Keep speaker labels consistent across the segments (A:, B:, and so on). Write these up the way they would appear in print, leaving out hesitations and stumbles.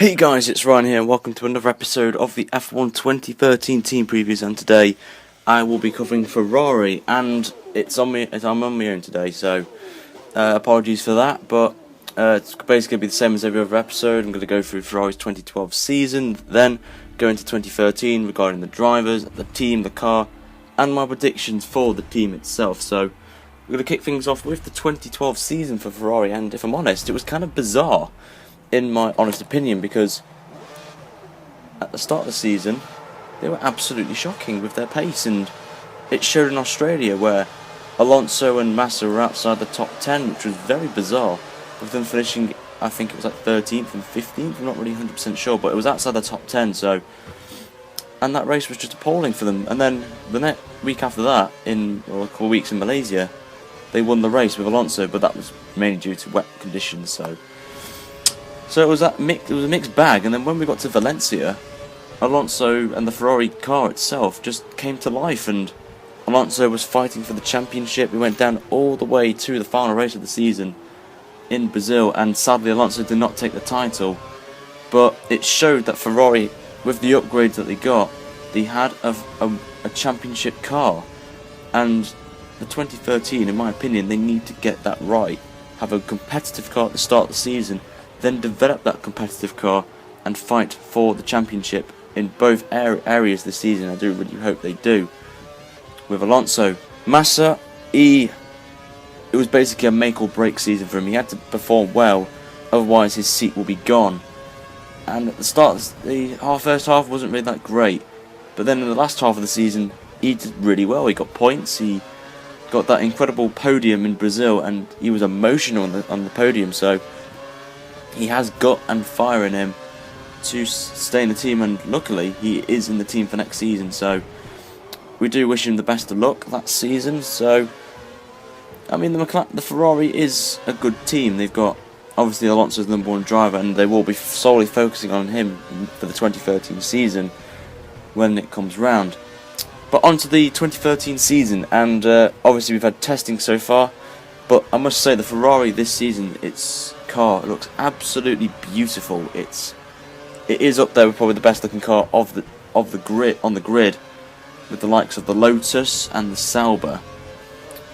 A: Hey guys, it's Ryan here and welcome to another episode of the F1 2013 team previews, and today I will be covering Ferrari, and I'm on my own today, so apologies for that, but it's basically going to be the same as every other episode. I'm going to go through Ferrari's 2012 season, then go into 2013 regarding the drivers, the team, the car, and my predictions for the team itself. So we're going to kick things off with the 2012 season for Ferrari, and if I'm honest, it was kind of bizarre in my honest opinion, because at the start of the season they were absolutely shocking with their pace, and it showed in Australia where Alonso and Massa were outside the top 10, which was very bizarre, with them finishing, I think it was like 13th and 15th, I'm not really 100% sure, but it was outside the top 10, and that race was just appalling for them. And then the next week after that, a couple of weeks in Malaysia, they won the race with Alonso, but that was mainly due to wet conditions, So it was a mixed bag. And then when we got to Valencia, Alonso and the Ferrari car itself just came to life, and Alonso was fighting for the championship. We went down all the way to the final race of the season in Brazil, and sadly Alonso did not take the title, but it showed that Ferrari, with the upgrades that they got, they had a championship car. And for 2013, in my opinion, they need to get that right, have a competitive car at the start of the season, then develop that competitive car and fight for the championship in both areas this season. I do really hope they do. With Alonso, Massa, it was basically a make or break season for him. He had to perform well, otherwise his seat will be gone. And at the start, the first half wasn't really that great, but then in the last half of the season he did really well. He got points, he got that incredible podium in Brazil, and he was emotional on the podium, so he has gut and fire in him to stay in the team, and luckily he is in the team for next season, so we do wish him the best of luck that season. So I mean, the Ferrari is a good team. They've got obviously Alonso's the #1 driver, and they will be solely focusing on him for the 2013 season when it comes round. But on to the 2013 season, and obviously we've had testing so far, but I must say the Ferrari this season, its car looks absolutely beautiful. It is up there with probably the best looking car of the grid, with the likes of the Lotus and the Sauber.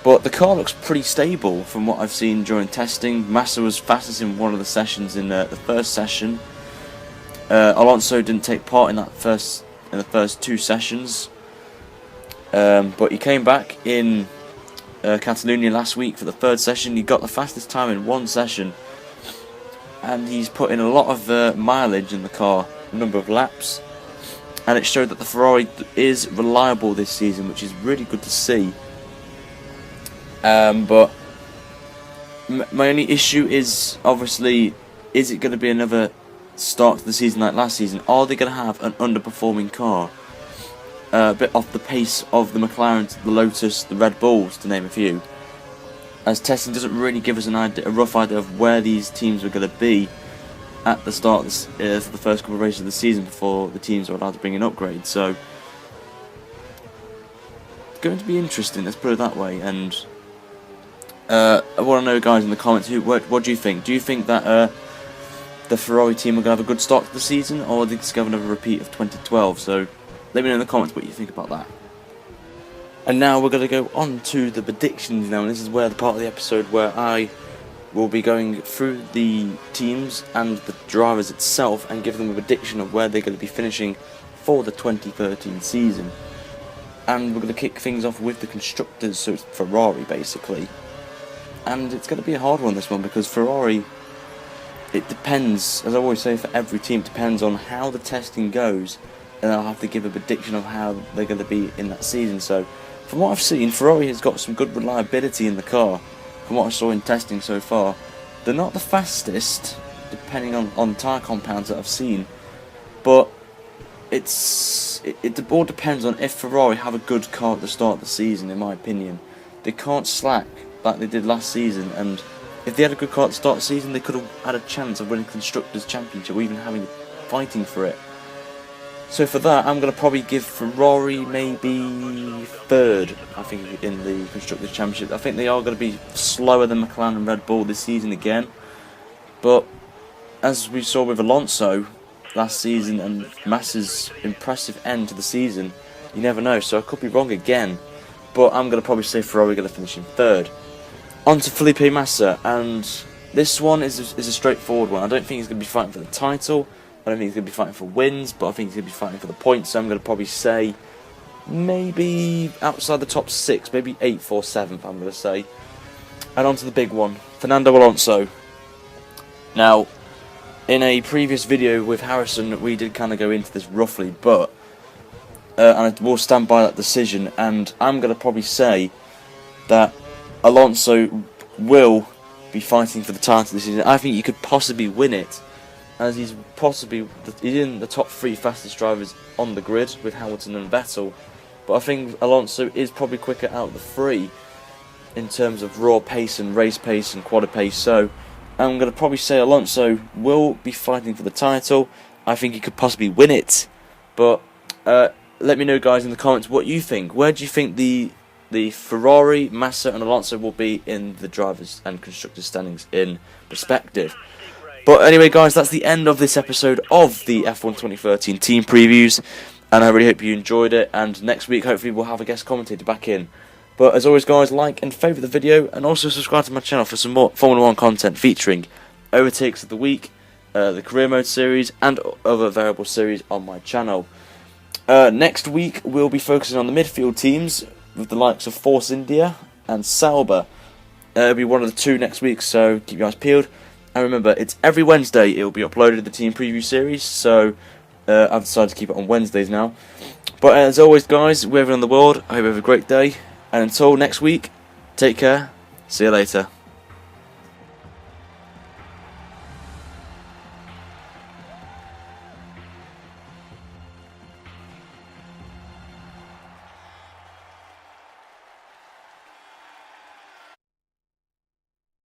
A: But the car looks pretty stable from what I've seen during testing. Massa was fastest in one of the sessions in the first session. Alonso didn't take part in the first two sessions, but he came back in Catalonia last week for the third session. He got the fastest time in one session, and he's put in a lot of mileage in the car, a number of laps, and it showed that the Ferrari is reliable this season, which is really good to see. But my only issue is, obviously, is it going to be another start to the season like last season? Are they going to have an underperforming car, a bit off the pace of the McLarens, the Lotus, the Red Bulls, to name a few, as testing doesn't really give us a rough idea of where these teams are going to be at the start of for the first couple of races of the season before the teams are allowed to bring in upgrades. So it's going to be interesting, let's put it that way. And I want to know, guys, in the comments, what do you think? Do you think that the Ferrari team are going to have a good start to the season, or are they just going to have a repeat of 2012? So let me know in the comments what you think about that. And now we're going to go on to the predictions now, and this is where the part of the episode where I will be going through the teams and the drivers itself and give them a prediction of where they're going to be finishing for the 2013 season. And we're going to kick things off with the constructors, so it's Ferrari basically. And it's going to be a hard one, this one, because Ferrari, it depends, as I always say for every team, depends on how the testing goes, and I'll have to give a prediction of how they're going to be in that season. So from what I've seen, Ferrari has got some good reliability in the car. From what I saw in testing so far, they're not the fastest, depending on tyre compounds that I've seen, but it all depends on if Ferrari have a good car at the start of the season. In my opinion, they can't slack like they did last season, and if they had a good car at the start of the season, they could have had a chance of winning Constructors' Championship, or even fighting for it. So for that, I'm going to probably give Ferrari maybe third, I think, in the Constructors' Championship. I think they are going to be slower than McLaren and Red Bull this season again. But as we saw with Alonso, last season and Massa's impressive end to the season, you never know, so I could be wrong again. But I'm going to probably say Ferrari are going to finish in third. On to Felipe Massa, and this one is a straightforward one. I don't think he's going to be fighting for the title. I don't think he's going to be fighting for wins, but I think he's going to be fighting for the points. So I'm going to probably say maybe outside the top 6, maybe 8th or 7th, I'm going to say. And on to the big one, Fernando Alonso. Now, in a previous video with Harrison, we did kind of go into this roughly, but and I will stand by that decision, and I'm going to probably say that Alonso will be fighting for the title this season. I think he could possibly win it, as he's in the top 3 fastest drivers on the grid with Hamilton and Vettel. But I think Alonso is probably quicker out of the 3 in terms of raw pace and race pace and quad pace. So I'm going to probably say Alonso will be fighting for the title. I think he could possibly win it. But let me know, guys, in the comments what you think. Where do you think the Ferrari, Massa and Alonso will be in the drivers and constructors standings in perspective? But anyway, guys, that's the end of this episode of the F1 2013 team previews, and I really hope you enjoyed it, and next week hopefully we'll have a guest commentator back in. But as always, guys, like and favourite the video, and also subscribe to my channel for some more Formula 1 content featuring overtakes of the week, the career mode series, and other variable series on my channel. Next week we'll be focusing on the midfield teams with the likes of Force India and Sauber. It'll be one of the 2 next week, so keep your eyes peeled. And remember, it's every Wednesday it will be uploaded, the team preview series, so I've decided to keep it on Wednesdays now. But as always, guys, wherever in the world, I hope you have a great day, and until next week, take care, see you later.